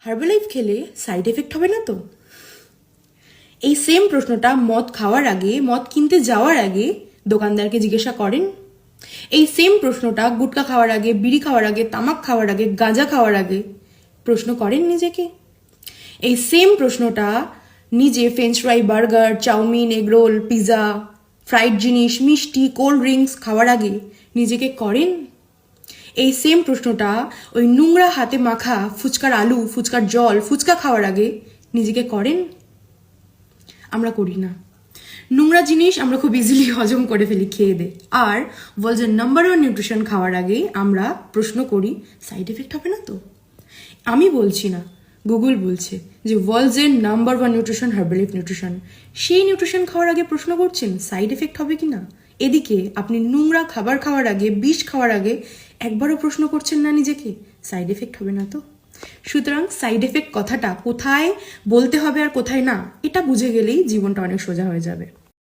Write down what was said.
Herbalife খেলে side effect হবে না তো? এই সেম প্রশ্নটা মদ খাওয়ার আগে, মদ কিনতে যাওয়ার আগে দোকানদারকে জিজ্ঞাসা করেন? এই সেম প্রশ্নটা গুটকা খাওয়ার আগে, বিড়ি খাওয়ার আগে, তামাক খাওয়ার আগে, গাঁজা খাওয়ার আগে প্রশ্ন করেন নিজেকে? এই সেম প্রশ্নটা নিজে French fry, burger, chow mein, egg roll, pizza, fried জিনিস, মিষ্টি, কোল্ড ড্রিঙ্কস খাওয়ার আগে নিজেকে করেন? এই সেম প্রশ্নটা ওই নোংরা হাতে মাখা ফুচকার আলু, ফুচকার জল, ফুচকা খাওয়ার আগে নিজেকে করেন? আমরা করি না। নোংরা জিনিস আমরা খুব ইজিলি হজম করে ফেলি খেয়ে দে। আর ওয়ার্ল্ডের নাম্বার 1 নিউট্রিশন খাওয়ার আগে আমরা প্রশ্ন করি সাইড এফেক্ট হবে না তো? আমি বলছি না, গুগল বলছে যে ওয়ার্ল্ডের নাম্বার 1 নিউট্রিশন হার্বালাইফ নিউট্রিশন। সেই নিউট্রিশন খাওয়ার আগে প্রশ্ন করছেন সাইড এফেক্ট হবে কি না? এদিকে আপনি নোংরা খাবার খাওয়ার আগে, বিষ খাওয়ার আগে একবারও প্রশ্ন করছেন না নিজেকে সাইড এফেক্ট হবে না তো? সুতরাং সাইড এফেক্ট কথাটা কোথায় বলতে হবে আর কোথায় না, এটা বুঝে গেলেই জীবনটা অনেক সোজা হয়ে যাবে।